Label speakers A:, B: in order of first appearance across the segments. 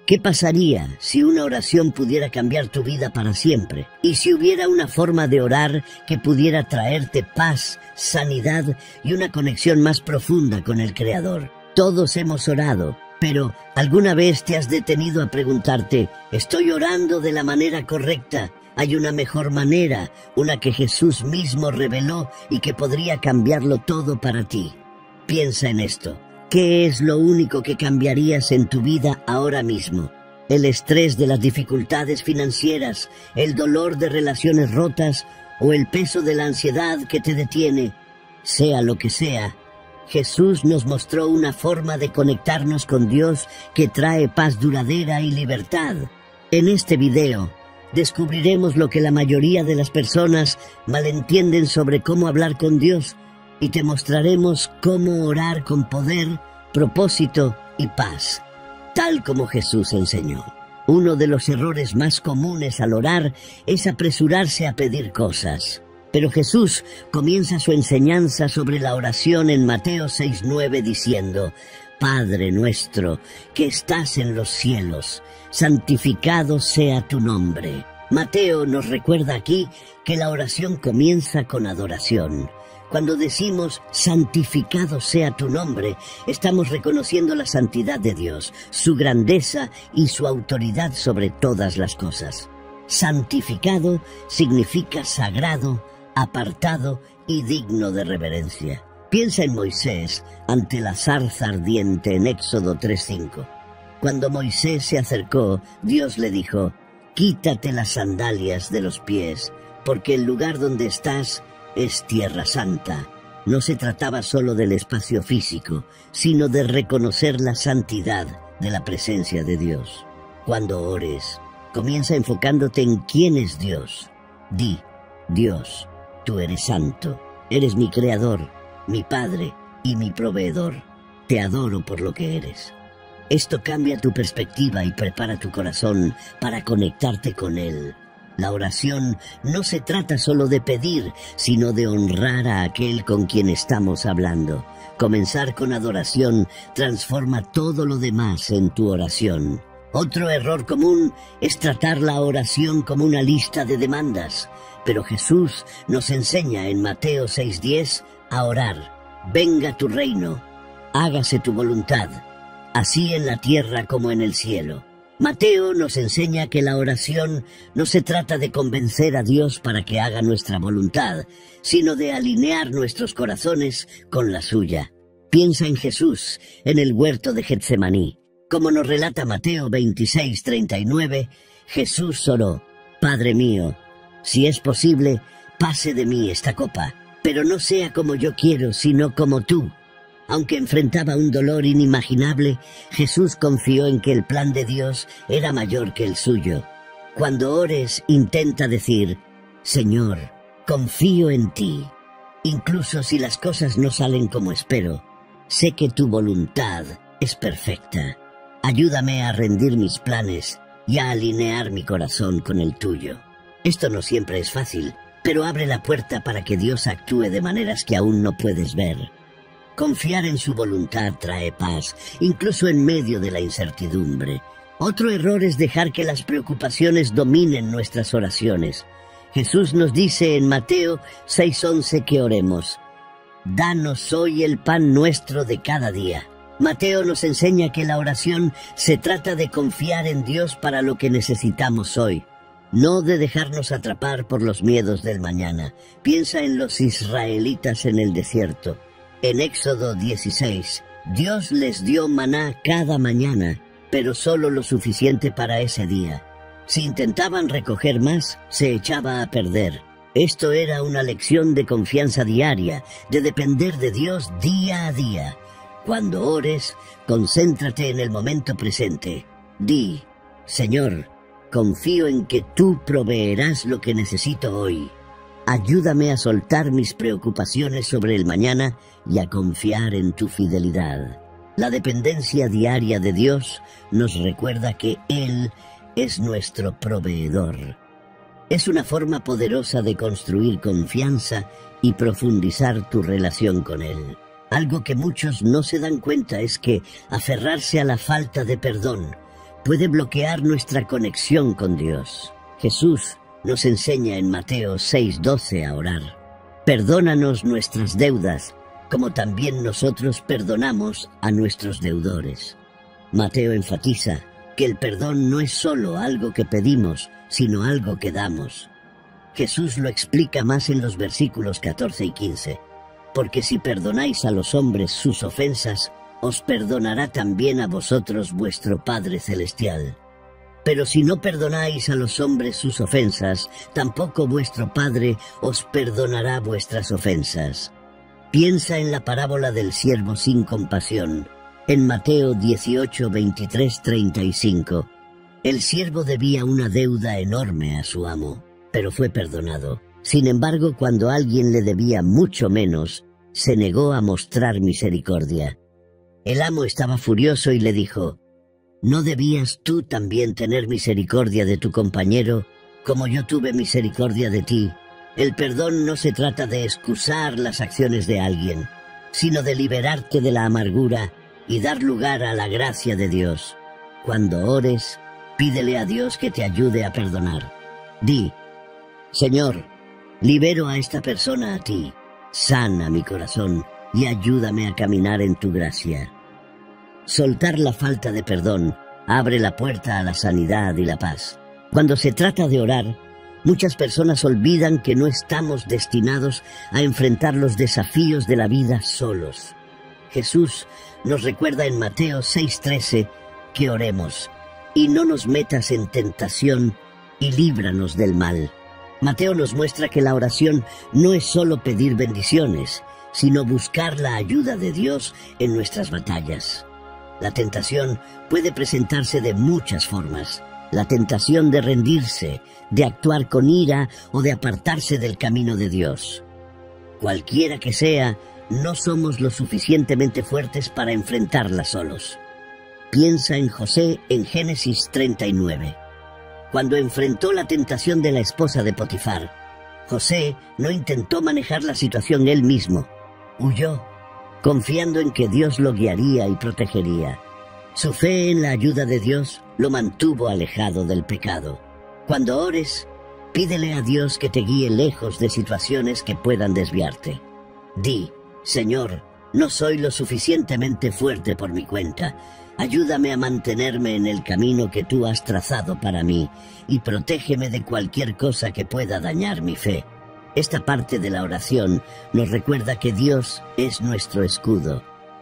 A: ¿Qué pasaría si una oración pudiera cambiar tu vida para siempre? Y si hubiera una forma de orar que pudiera traerte paz, sanidad y una conexión más profunda con el Creador. Todos hemos orado, pero ¿alguna vez te has detenido a preguntarte, ¿estoy orando de la manera correcta? ¿Hay una mejor manera, una que Jesús mismo reveló y que podría cambiarlo todo para ti? Piensa en esto. ¿Qué es lo único que cambiarías en tu vida ahora mismo? ¿El estrés de las dificultades financieras, el dolor de relaciones rotas o el peso de la ansiedad que te detiene? Sea lo que sea, Jesús nos mostró una forma de conectarnos con Dios que trae paz duradera y libertad. En este video descubriremos lo que la mayoría de las personas malentienden sobre cómo hablar con Dios, y te mostraremos cómo orar con poder, propósito y paz, tal como Jesús enseñó. Uno de los errores más comunes al orar es apresurarse a pedir cosas. Pero Jesús comienza su enseñanza sobre la oración en Mateo 6:9 diciendo: Padre nuestro, que estás en los cielos, santificado sea tu nombre. Mateo nos recuerda aquí que la oración comienza con adoración. Cuando decimos santificado sea tu nombre, estamos reconociendo la santidad de Dios, su grandeza y su autoridad sobre todas las cosas. Santificado significa sagrado, apartado y digno de reverencia. Piensa en Moisés ante la zarza ardiente en Éxodo 3:5. Cuando Moisés se acercó, Dios le dijo: quítate las sandalias de los pies, porque el lugar donde estás es tierra santa. No se trataba solo del espacio físico, sino de reconocer la santidad de la presencia de Dios. Cuando ores, comienza enfocándote en quién es Dios. Di: Dios, tú eres santo, eres mi creador, mi Padre y mi proveedor. Te adoro por lo que eres. Esto cambia tu perspectiva y prepara tu corazón para conectarte con Él. La oración no se trata solo de pedir, sino de honrar a aquel con quien estamos hablando. Comenzar con adoración transforma todo lo demás en tu oración. Otro error común es tratar la oración como una lista de demandas. Pero Jesús nos enseña en Mateo 6:10 a orar: venga tu reino, hágase tu voluntad, así en la tierra como en el cielo. Mateo nos enseña que la oración no se trata de convencer a Dios para que haga nuestra voluntad, sino de alinear nuestros corazones con la suya. Piensa en Jesús, en el huerto de Getsemaní. Como nos relata Mateo 26:39, Jesús oró: Padre mío, si es posible, pase de mí esta copa, pero no sea como yo quiero, sino como tú. Aunque enfrentaba un dolor inimaginable, Jesús confió en que el plan de Dios era mayor que el suyo. Cuando ores, intenta decir: Señor, confío en ti. Incluso si las cosas no salen como espero, sé que tu voluntad es perfecta. Ayúdame a rendir mis planes y a alinear mi corazón con el tuyo. Esto no siempre es fácil, pero abre la puerta para que Dios actúe de maneras que aún no puedes ver. Confiar en su voluntad trae paz, incluso en medio de la incertidumbre. Otro error es dejar que las preocupaciones dominen nuestras oraciones. Jesús nos dice en Mateo 6:11 que oremos: danos hoy el pan nuestro de cada día. Mateo nos enseña que la oración se trata de confiar en Dios para lo que necesitamos hoy, no de dejarnos atrapar por los miedos del mañana. Piensa en los israelitas en el desierto. En Éxodo 16, Dios les dio maná cada mañana, pero solo lo suficiente para ese día. Si intentaban recoger más, se echaba a perder. Esto era una lección de confianza diaria, de depender de Dios día a día. Cuando ores, concéntrate en el momento presente. Di: Señor, confío en que tú proveerás lo que necesito hoy. Ayúdame a soltar mis preocupaciones sobre el mañana y a confiar en tu fidelidad. La dependencia diaria de Dios nos recuerda que Él es nuestro proveedor. Es una forma poderosa de construir confianza y profundizar tu relación con Él. Algo que muchos no se dan cuenta es que aferrarse a la falta de perdón, puede bloquear nuestra conexión con Dios. Jesús nos enseña en Mateo 6:12 a orar. Perdónanos nuestras deudas, como también nosotros perdonamos a nuestros deudores. Mateo enfatiza que el perdón no es solo algo que pedimos, sino algo que damos. Jesús lo explica más en los versículos 14 y 15. Porque si perdonáis a los hombres sus ofensas, os perdonará también a vosotros vuestro Padre Celestial. Pero si no perdonáis a los hombres sus ofensas, tampoco vuestro Padre os perdonará vuestras ofensas. Piensa en la parábola del siervo sin compasión. En Mateo 18, 23, 35. El siervo debía una deuda enorme a su amo, pero fue perdonado. Sin embargo, cuando alguien le debía mucho menos, se negó a mostrar misericordia. El amo estaba furioso y le dijo: ¿no debías tú también tener misericordia de tu compañero, como yo tuve misericordia de ti? El perdón no se trata de excusar las acciones de alguien, sino de liberarte de la amargura y dar lugar a la gracia de Dios. Cuando ores, pídele a Dios que te ayude a perdonar. Di: Señor, libero a esta persona a ti, sana mi corazón y ayúdame a caminar en tu gracia. Soltar la falta de perdón abre la puerta a la sanidad y la paz. Cuando se trata de orar, muchas personas olvidan que no estamos destinados a enfrentar los desafíos de la vida solos. Jesús nos recuerda en Mateo 6:13 que oremos: y no nos metas en tentación y líbranos del mal. Mateo nos muestra que la oración no es solo pedir bendiciones, sino buscar la ayuda de Dios en nuestras batallas. La tentación puede presentarse de muchas formas. La tentación de rendirse, de actuar con ira o de apartarse del camino de Dios. Cualquiera que sea, no somos lo suficientemente fuertes para enfrentarla solos. Piensa en José en Génesis 39. Cuando enfrentó la tentación de la esposa de Potifar, José no intentó manejar la situación él mismo. Huyó, confiando en que Dios lo guiaría y protegería. Su fe en la ayuda de Dios lo mantuvo alejado del pecado. Cuando ores, pídele a Dios que te guíe lejos de situaciones que puedan desviarte. Di: Señor, no soy lo suficientemente fuerte por mi cuenta. Ayúdame a mantenerme en el camino que tú has trazado para mí y protégeme de cualquier cosa que pueda dañar mi fe. Esta parte de la oración nos recuerda que Dios es nuestro escudo.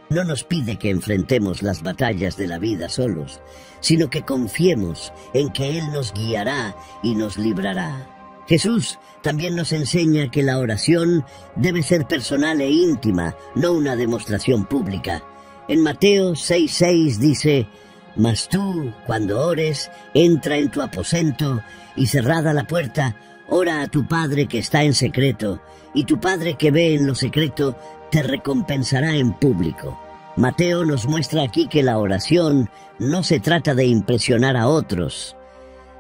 A: No nos pide que enfrentemos las batallas de la vida solos, sino que confiemos en que Él nos guiará y nos librará. Jesús también nos enseña que la oración debe ser personal e íntima, no una demostración pública. En Mateo 6:6 dice: Mas tú, cuando ores, entra en tu aposento y cerrada la puerta, ora a tu Padre que está en secreto, y tu Padre que ve en lo secreto te recompensará en público. Mateo nos muestra aquí que la oración no se trata de impresionar a otros.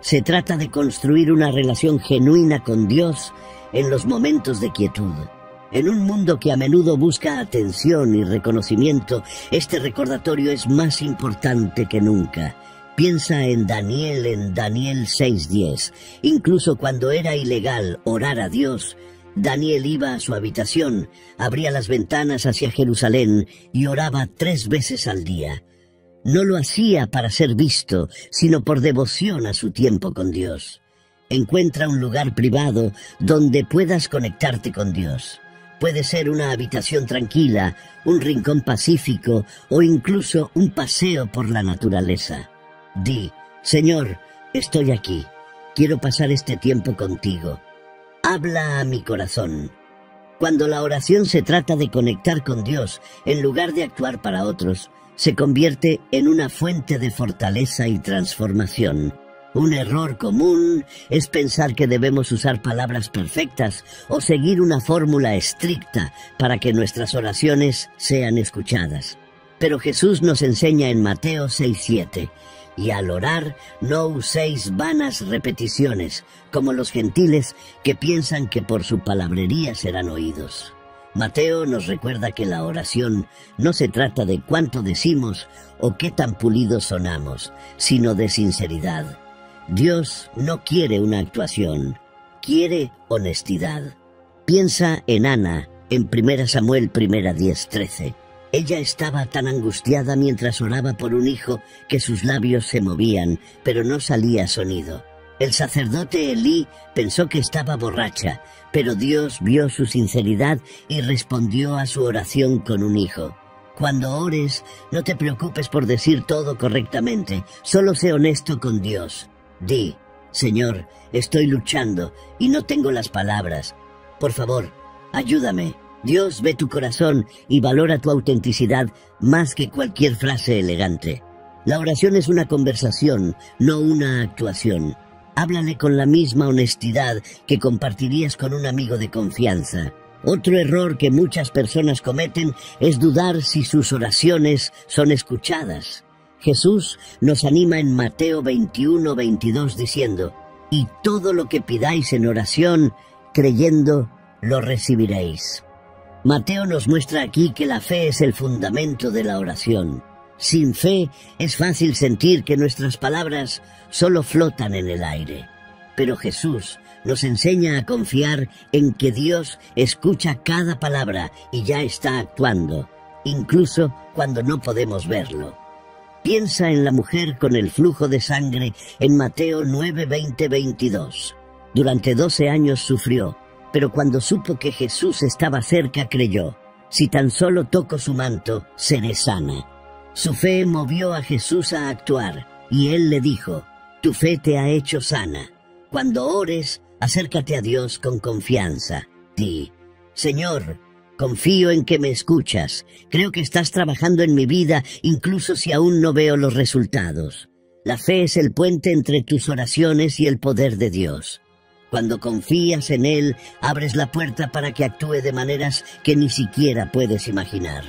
A: Se trata de construir una relación genuina con Dios en los momentos de quietud. En un mundo que a menudo busca atención y reconocimiento, este recordatorio es más importante que nunca. Piensa en Daniel 6:10. Incluso cuando era ilegal orar a Dios, Daniel iba a su habitación, abría las ventanas hacia Jerusalén y oraba 3 veces al día. No lo hacía para ser visto, sino por devoción a su tiempo con Dios. Encuentra un lugar privado donde puedas conectarte con Dios. Puede ser una habitación tranquila, un rincón pacífico o incluso un paseo por la naturaleza. Di: Señor, estoy aquí. Quiero pasar este tiempo contigo. Habla a mi corazón. Cuando la oración se trata de conectar con Dios, en lugar de actuar para otros, se convierte en una fuente de fortaleza y transformación. Un error común es pensar que debemos usar palabras perfectas o seguir una fórmula estricta para que nuestras oraciones sean escuchadas. Pero Jesús nos enseña en Mateo 6:7, y al orar no uséis vanas repeticiones, como los gentiles que piensan que por su palabrería serán oídos. Mateo nos recuerda que la oración no se trata de cuánto decimos o qué tan pulidos sonamos, sino de sinceridad. Dios no quiere una actuación, quiere honestidad. Piensa en Ana, en 1 Samuel 10:13. Ella estaba tan angustiada mientras oraba por un hijo que sus labios se movían, pero no salía sonido. El sacerdote Elí pensó que estaba borracha, pero Dios vio su sinceridad y respondió a su oración con un hijo. Cuando ores, no te preocupes por decir todo correctamente, solo sé honesto con Dios. Di: Señor, estoy luchando y no tengo las palabras. Por favor, ayúdame. Dios ve tu corazón y valora tu autenticidad más que cualquier frase elegante. La oración es una conversación, no una actuación. Háblale con la misma honestidad que compartirías con un amigo de confianza. Otro error que muchas personas cometen es dudar si sus oraciones son escuchadas. Jesús nos anima en Mateo 21:22 diciendo: «Y todo lo que pidáis en oración, creyendo, lo recibiréis». Mateo nos muestra aquí que la fe es el fundamento de la oración. Sin fe es fácil sentir que nuestras palabras solo flotan en el aire. Pero Jesús nos enseña a confiar en que Dios escucha cada palabra y ya está actuando, incluso cuando no podemos verlo. Piensa en la mujer con el flujo de sangre en Mateo 9:20-22. Durante 12 años sufrió, pero cuando supo que Jesús estaba cerca creyó: «Si tan solo toco su manto, seré sana». Su fe movió a Jesús a actuar, y Él le dijo: «Tu fe te ha hecho sana». Cuando ores, acércate a Dios con confianza. Di: «Señor, confío en que me escuchas. Creo que estás trabajando en mi vida, incluso si aún no veo los resultados». La fe es el puente entre tus oraciones y el poder de Dios. Cuando confías en Él, abres la puerta para que actúe de maneras que ni siquiera puedes imaginar.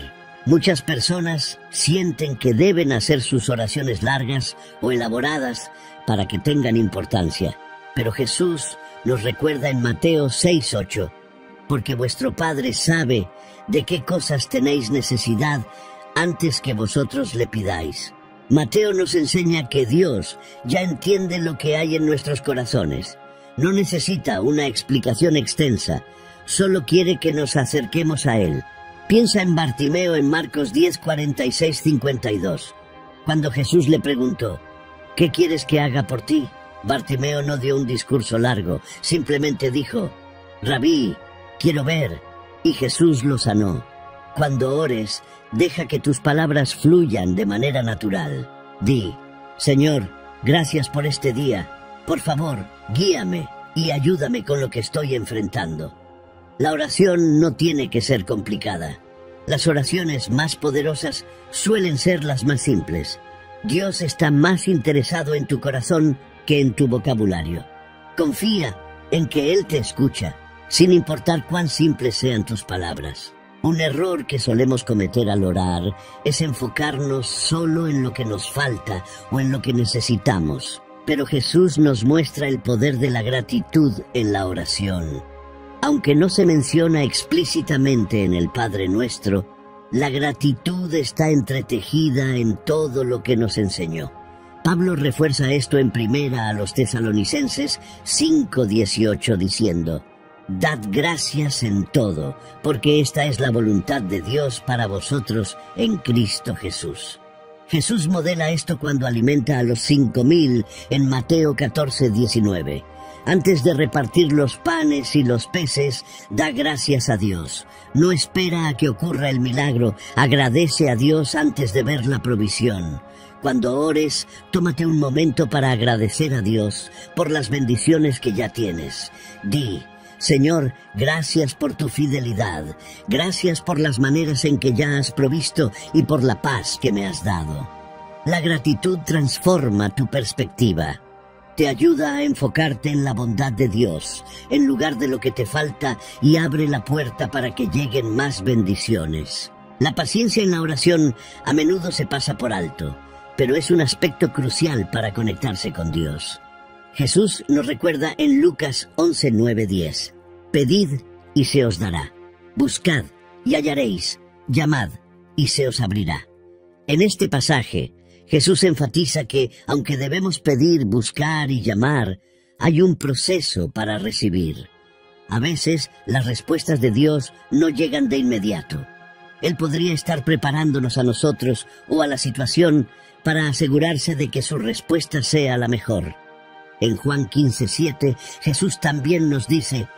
A: Muchas personas sienten que deben hacer sus oraciones largas o elaboradas para que tengan importancia. Pero Jesús nos recuerda en Mateo 6:8, «Porque vuestro Padre sabe de qué cosas tenéis necesidad antes que vosotros le pidáis». Mateo nos enseña que Dios ya entiende lo que hay en nuestros corazones. No necesita una explicación extensa, solo quiere que nos acerquemos a Él. Piensa en Bartimeo en Marcos 10:46-52. Cuando Jesús le preguntó: «¿Qué quieres que haga por ti?», Bartimeo no dio un discurso largo, simplemente dijo: «Rabí, quiero ver», y Jesús lo sanó. Cuando ores, deja que tus palabras fluyan de manera natural. Di: «Señor, gracias por este día. Por favor, guíame y ayúdame con lo que estoy enfrentando». La oración no tiene que ser complicada. Las oraciones más poderosas suelen ser las más simples. Dios está más interesado en tu corazón que en tu vocabulario. Confía en que Él te escucha, sin importar cuán simples sean tus palabras. Un error que solemos cometer al orar es enfocarnos solo en lo que nos falta o en lo que necesitamos. Pero Jesús nos muestra el poder de la gratitud en la oración. Aunque no se menciona explícitamente en el Padre Nuestro, la gratitud está entretejida en todo lo que nos enseñó. Pablo refuerza esto en 1 a los Tesalonicenses 5:18 diciendo: «Dad gracias en todo, porque esta es la voluntad de Dios para vosotros en Cristo Jesús». Jesús modela esto cuando alimenta a los 5,000 en Mateo 14:19. Antes de repartir los panes y los peces, da gracias a Dios. No espera a que ocurra el milagro, agradece a Dios antes de ver la provisión. Cuando ores, tómate un momento para agradecer a Dios por las bendiciones que ya tienes. Di: «Señor, gracias por tu fidelidad, gracias por las maneras en que ya has provisto y por la paz que me has dado». La gratitud transforma tu perspectiva. Te ayuda a enfocarte en la bondad de Dios, en lugar de lo que te falta, y abre la puerta para que lleguen más bendiciones. La paciencia en la oración a menudo se pasa por alto, pero es un aspecto crucial para conectarse con Dios. Jesús nos recuerda en Lucas 11:9-10: «Pedid y se os dará. Buscad y hallaréis, llamad, y se os abrirá. En este pasaje, Jesús enfatiza que, aunque debemos pedir, buscar y llamar, hay un proceso para recibir. A veces, las respuestas de Dios no llegan de inmediato. Él podría estar preparándonos a nosotros o a la situación para asegurarse de que su respuesta sea la mejor. En Juan 15:7, Jesús también nos dice: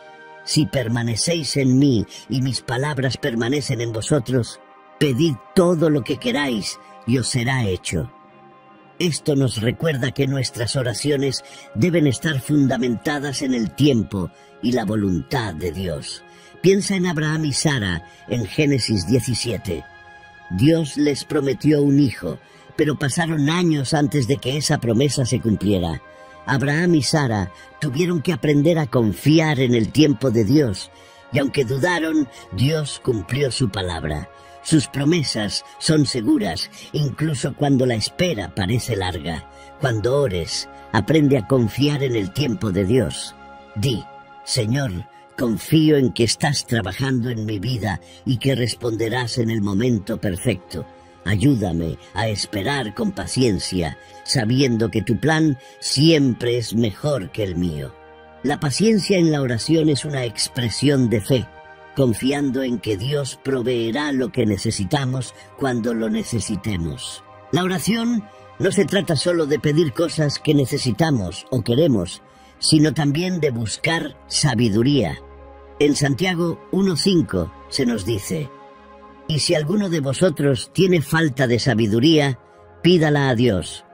A: «Si permanecéis en mí y mis palabras permanecen en vosotros, pedid todo lo que queráis y os será hecho». Esto nos recuerda que nuestras oraciones deben estar fundamentadas en el tiempo y la voluntad de Dios. Piensa en Abraham y Sara en Génesis 17. Dios les prometió un hijo, pero pasaron años antes de que esa promesa se cumpliera. Abraham y Sara tuvieron que aprender a confiar en el tiempo de Dios, y aunque dudaron, Dios cumplió su palabra. Sus promesas son seguras, incluso cuando la espera parece larga. Cuando ores, aprende a confiar en el tiempo de Dios. Di: «Señor, confío en que estás trabajando en mi vida y que responderás en el momento perfecto. Ayúdame a esperar con paciencia, sabiendo que tu plan siempre es mejor que el mío». La paciencia en la oración es una expresión de fe, confiando en que Dios proveerá lo que necesitamos cuando lo necesitemos. La oración no se trata solo de pedir cosas que necesitamos o queremos, sino también de buscar sabiduría. En Santiago 1:5 se nos dice: «Y si alguno de vosotros tiene falta de sabiduría, pídala a Dios,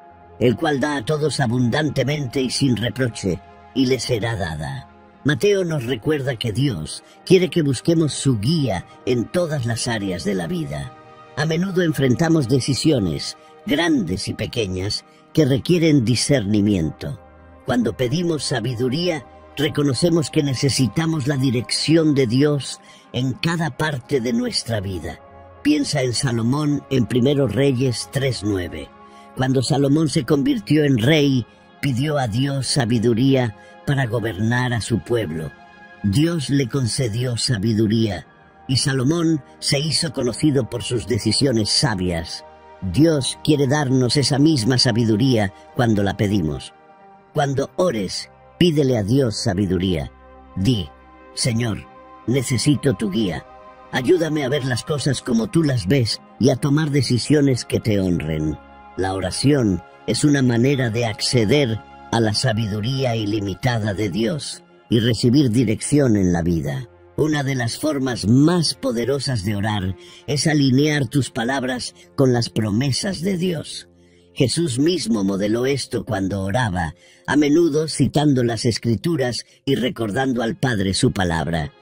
A: el cual da a todos abundantemente y sin reproche, y le será dada». Mateo nos recuerda que Dios quiere que busquemos su guía en todas las áreas de la vida. A menudo enfrentamos decisiones, grandes y pequeñas, que requieren discernimiento. Cuando pedimos sabiduría, reconocemos que necesitamos la dirección de Dios en cada parte de nuestra vida. Piensa en Salomón en 1 Reyes 3:9. Cuando Salomón se convirtió en rey, pidió a Dios sabiduría para gobernar a su pueblo. Dios le concedió sabiduría, y Salomón se hizo conocido por sus decisiones sabias. Dios quiere darnos esa misma sabiduría cuando la pedimos. Cuando ores, pídele a Dios sabiduría. Di: «Señor, necesito tu guía. Ayúdame a ver las cosas como tú las ves y a tomar decisiones que te honren». La oración es una manera de acceder a la sabiduría ilimitada de Dios y recibir dirección en la vida. Una de las formas más poderosas de orar es alinear tus palabras con las promesas de Dios. Jesús mismo modeló esto cuando oraba, a menudo citando las Escrituras y recordando al Padre su palabra.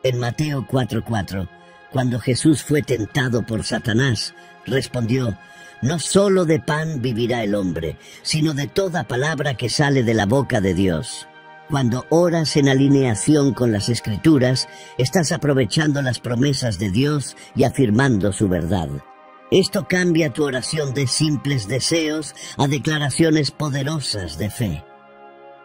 A: En Mateo 4:4, cuando Jesús fue tentado por Satanás, respondió: «No solo de pan vivirá el hombre, sino de toda palabra que sale de la boca de Dios». Cuando oras en alineación con las Escrituras, estás aprovechando las promesas de Dios y afirmando su verdad. Esto cambia tu oración de simples deseos a declaraciones poderosas de fe.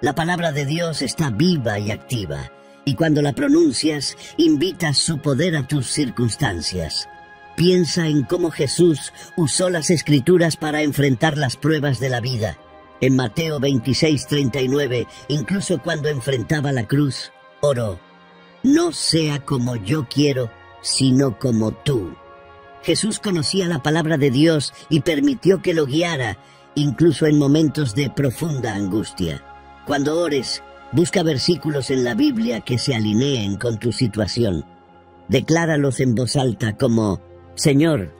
A: La palabra de Dios está viva y activa, y cuando la pronuncias, invitas su poder a tus circunstancias. Piensa en cómo Jesús usó las Escrituras para enfrentar las pruebas de la vida. En Mateo 26:39, incluso cuando enfrentaba la cruz, oró: «No sea como yo quiero, sino como tú». Jesús conocía la palabra de Dios y permitió que lo guiara, incluso en momentos de profunda angustia. Cuando ores, busca versículos en la Biblia que se alineen con tu situación. Decláralos en voz alta como: «Señor,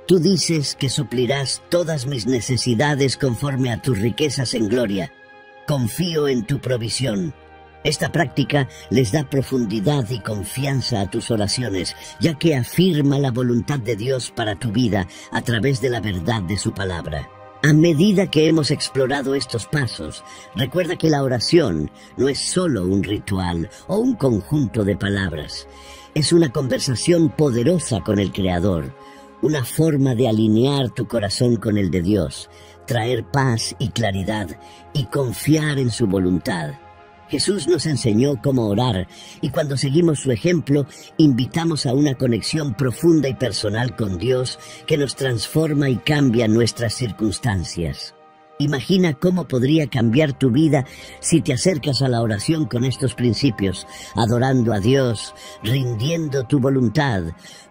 A: tú dices que suplirás todas mis necesidades conforme a tus riquezas en gloria. Confío en tu provisión». Esta práctica les da profundidad y confianza a tus oraciones, ya que afirma la voluntad de Dios para tu vida a través de la verdad de su palabra. A medida que hemos explorado estos pasos, recuerda que la oración no es solo un ritual o un conjunto de palabras. Es una conversación poderosa con el Creador, una forma de alinear tu corazón con el de Dios, traer paz y claridad y confiar en su voluntad. Jesús nos enseñó cómo orar y cuando seguimos su ejemplo, invitamos a una conexión profunda y personal con Dios que nos transforma y cambia nuestras circunstancias. Imagina cómo podría cambiar tu vida si te acercas a la oración con estos principios, adorando a Dios, rindiendo tu voluntad,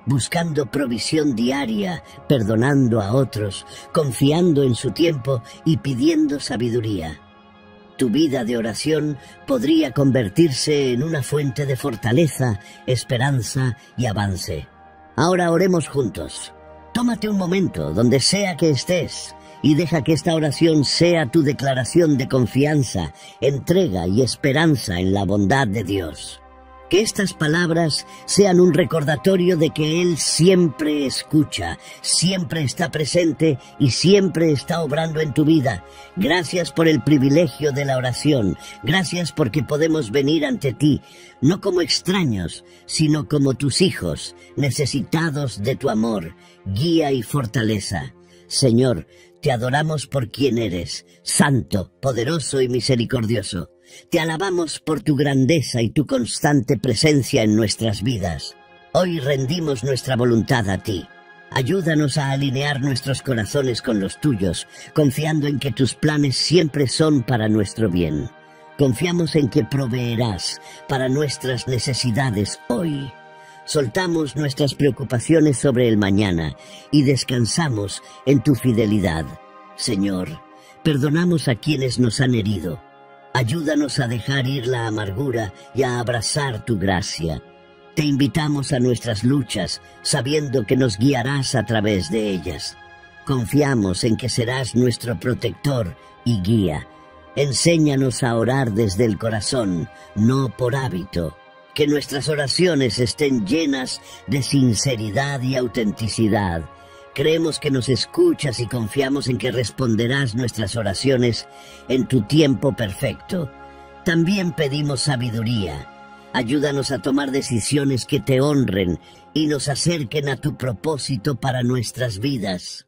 A: buscando provisión diaria, perdonando a otros, confiando en su tiempo y pidiendo sabiduría. Tu vida de oración podría convertirse en una fuente de fortaleza, esperanza y avance. Ahora oremos juntos. Tómate un momento, donde sea que estés, y deja que esta oración sea tu declaración de confianza, entrega y esperanza en la bondad de Dios. Que estas palabras sean un recordatorio de que Él siempre escucha, siempre está presente y siempre está obrando en tu vida. Gracias por el privilegio de la oración. Gracias porque podemos venir ante ti, no como extraños, sino como tus hijos, necesitados de tu amor, guía y fortaleza. Señor, te adoramos por quien eres, santo, poderoso y misericordioso. Te alabamos por tu grandeza y tu constante presencia en nuestras vidas. Hoy rendimos nuestra voluntad a ti. Ayúdanos a alinear nuestros corazones con los tuyos, confiando en que tus planes siempre son para nuestro bien. Confiamos en que proveerás para nuestras necesidades hoy. Soltamos nuestras preocupaciones sobre el mañana y descansamos en tu fidelidad. Señor, perdonamos a quienes nos han herido. Ayúdanos a dejar ir la amargura y a abrazar tu gracia. Te invitamos a nuestras luchas, sabiendo que nos guiarás a través de ellas. Confiamos en que serás nuestro protector y guía. Enséñanos a orar desde el corazón, no por hábito. Que nuestras oraciones estén llenas de sinceridad y autenticidad. Creemos que nos escuchas y confiamos en que responderás nuestras oraciones en tu tiempo perfecto. También pedimos sabiduría. Ayúdanos a tomar decisiones que te honren y nos acerquen a tu propósito para nuestras vidas.